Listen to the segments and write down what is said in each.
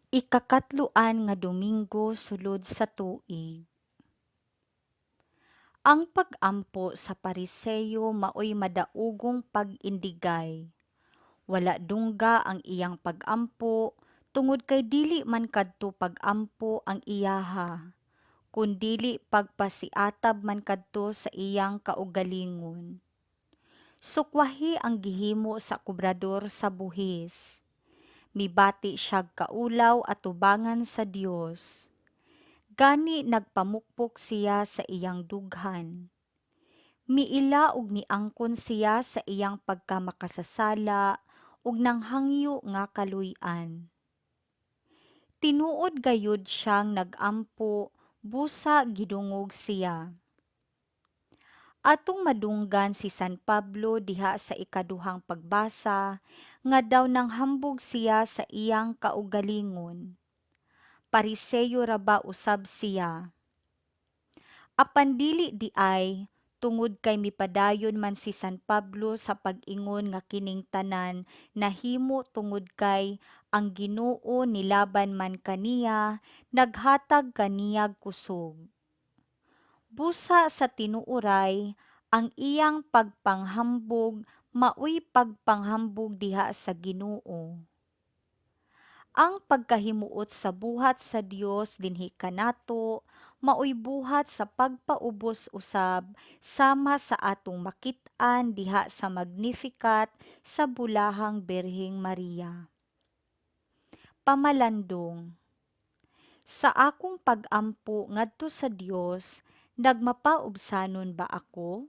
Ikakatluan nga Domingo sulod sa tuig. Ang pag-ampo sa Pariseyo maoy madaugong pag-indigay. Wala dungga ang iyang pag-ampo, tungod kay dili man kadto pag-ampo ang iyaha, kundili pagpasiatab man kadto sa iyang kaugalingon. Sukwahi ang gihimo sa kobrador sa buhis. Mibati siyag kaulaw at tubangan sa Dios. Gani nagpamukpok siya sa iyang dughan. Miila ug miangkon siya sa iyang pagkamakasasala ug nanghangyo nga kaluy-an. Tinuod gayud siyang nag-ampo, busa gidungog siya. Atong madunggan si San Pablo diha sa ikaduhang pagbasa, nga daw nanghambog siya sa iyang kaugalingon. Pariseyo ra ba usab siya? Apan dili di ay, tungod kay mipadayon man si San Pablo sa pag-ingon nga kining tanan nahimo tungod kay ang Ginoo nilaban man kaniya, naghatag kaniyag kusog. Busa sa tinuoray, ang iyang pagpanghambog maoy pagpanghambog diha sa Ginoo. Ang pagkahimuot sa buhat sa Dios dinhi kanato maoy buhat sa pagpaubos usab sama sa atong makit-an diha sa Magnificat sa bulahang Birheng Maria. Pamalandong. Sa akong pag-ampo ngadto sa Dios, nagmapaubsanon ba ako?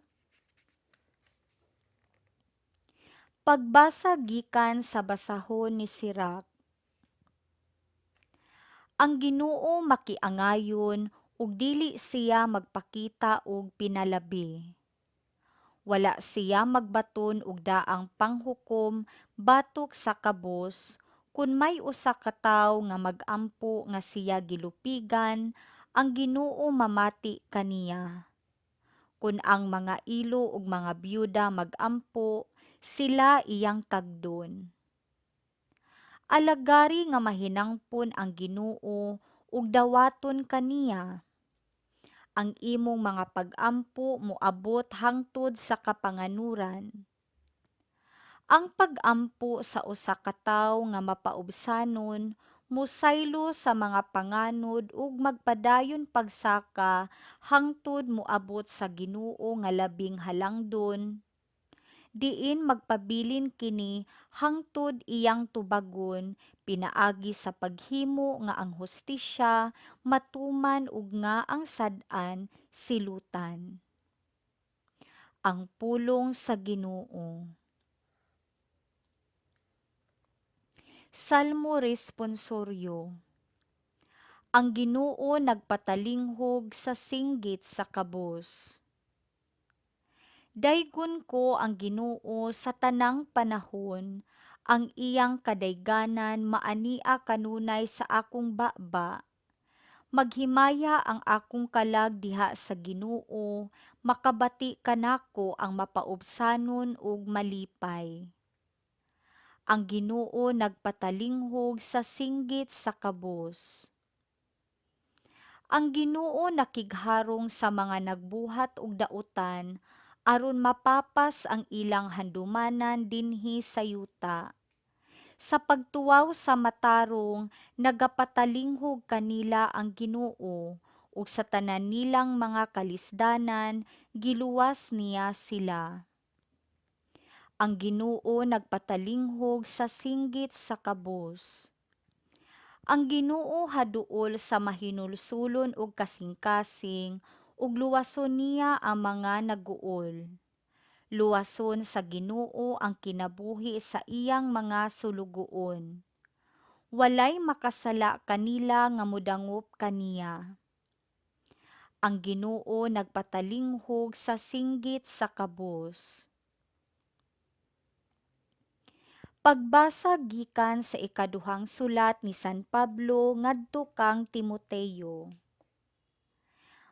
Pagbasa gikan sa basahon ni Sirach. Ang Ginoo makiangayon ug dili siya magpakita og pinalabi. Wala siya magbaton og daang panghukom batok sa kabos, kun may usa ka tawo nga mag-ampo nga siya gilupigan, ang Ginoo mamati kaniya. Kun ang mga ilo ug mga byuda mag-ampo, sila iyang tagdon. Alagari nga mahinangpon ang Ginoo ug dawaton kaniya. Ang imong mga pag-ampo moabot hangtod sa kapanganuran. Ang pag-ampo sa usa ka tawo nga mapaubsanon mosaylo sa mga panganod ug magpadayon pagsaka hangtod moabot sa Ginoo nga labing halangdon, diin magpabilin kini hangtod iyang tubagon pinaagi sa paghimo nga ang hustisya matuman ug nga ang sad-an silutan. Ang pulong sa Ginoo. Salmo responsoryo. Ang Ginoo nagpatalinghog sa singgit sa kabos. Daygon ko ang Ginoo sa tanang panahon, ang iyang kadayganan maania kanunay sa akong baba. Maghimaya ang akong kalag diha sa Ginoo, makabati kanako ang mapaubsanon ug malipay. Ang Ginoo nagpatalinghog sa singgit sa kabos. Ang Ginoo nakigharong sa mga nagbuhat og dautan aron mapapas ang ilang handumanan dinhi sa yuta. Sa pagtuwaw sa matarong, nagapatalinghog kanila ang Ginoo, ug sa tanan nilang mga kalisdanan, giluwas niya sila. Ang Ginoo nagpatalinghog sa singgit sa kabos. Ang Ginoo haduol sa mahinulsulon ug kasing-kasing, ug luwason niya ang mga naguol. Luwason sa Ginoo ang kinabuhi sa iyang mga sulugoon. Walay makasala kanila nga modangop kaniya. Ang Ginoo nagpatalinghog sa singgit sa kabos. Pagbasa gikan sa ikaduhang sulat ni San Pablo ngadto kang Timoteo.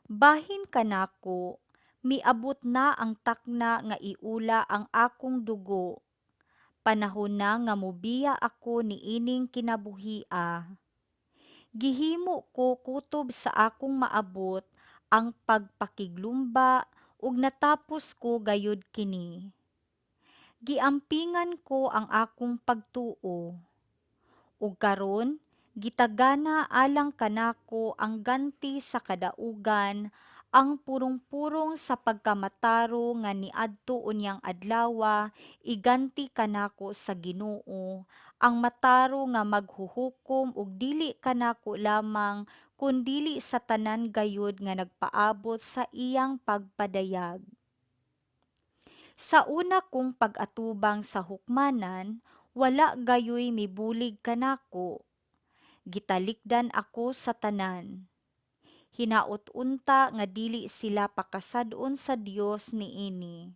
Bahin kanako, miabot na ang takna nga iula ang akong dugo. Panahon na nga mobiya ako niining kinabuhia. Gihimo ko kutob sa akong maabot ang pagpakiglumba ug natapos ko gayud kini. Giampingan ko ang akong pagtuo ug karon gitagana alang kanako ang ganti sa kadaugan, ang purong-purong sa pagkamataro nga niadto unyang adlawa iganti kanako sa Ginoo, ang mataro nga maghuhukom ug dili kanako lamang kundili sa tanan gayud nga nagpaabot sa iyang pagpadayag. Sa una kong pag-atubang sa hukmanan, wala gayoy mibulig kanako. Gitalikdan ako sa tanan. Hinaot unta nga dili sila pakasad-on sa Dios niini.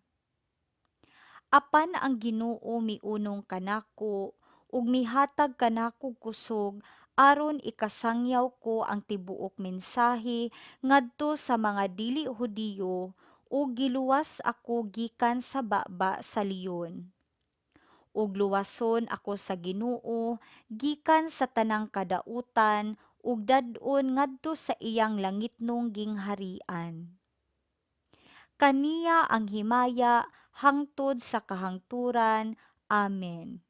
Apan ang Ginoo miunong kanako ug mihatag kanako kusog aron ikasangyaw ko ang tibuok mensahe ngadto sa mga dili Hudiyo ug giluwas ako gikan sa baba sa leyon. Ug luwason ako sa Ginoo gikan sa tanang kadautan ug dad-on ngadto sa iyang langitnong gingharian. Kaniya ang himaya hangtod sa kahangturan. Amen.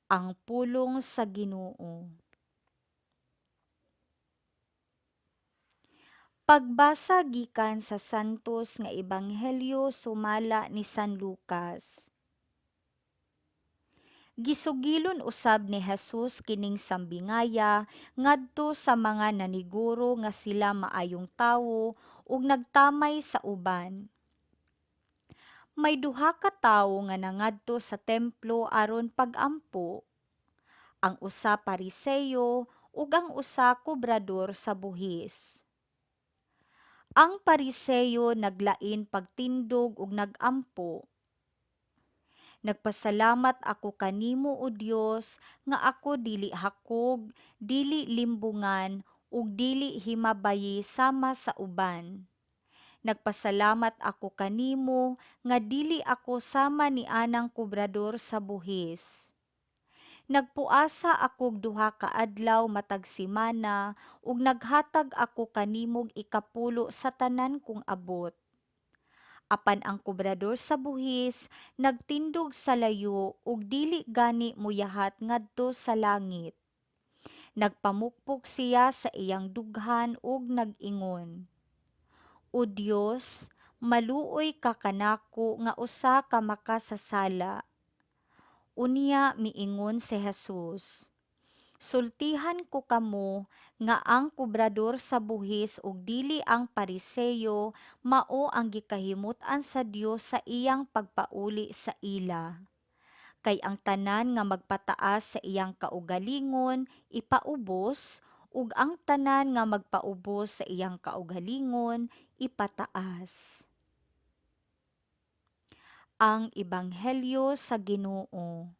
Ang pulong sa Ginoo. Pagbasa gikan sa Santos nga Ebanghelyo sumala ni San Lucas. Gisugilon usab ni Jesus kining sambingaya ngadto sa mga naniguro nga sila maayong tawo ug nagtamay sa uban. May duha ka tawo nga nangadto sa templo aron pag-ampo. Ang usa Pariseo ug ang usa kobrador sa buhis. Ang Pariseo naglain pagtindog ug nagampo. Nagpasalamat ako kanimo o Dios nga ako dili hakog, dili limbungan ug dili himabayi sama sa uban. Nagpasalamat ako kanimo nga dili ako sama ni anang kobrador sa buhis. Nagpuasa akog duha ka adlaw matag semana ug naghatag ako kanimog ikapulo sa tanan kong abot. Apan ang kobrador sa buhis nagtindog sa layo ug dili gani moyahat ngadto sa langit. Nagpamukpok siya sa iyang dughan ug nag-ingon, O Dios, maluoy ka kanako nga usa ka makasasala. Unya miingon si Jesus, Sultihan ko kamo nga ang kobrador sa buhis ug dili ang Pariseo mao ang gikahimut-an sa Dios sa iyang pagpauli sa ila. Kay ang tanan nga magpataas sa iyang kaugalingon ipaubos ug ang tanan nga magpaubos sa iyang kaugalingon ipataas. Ang Ebanghelyo sa Ginoo.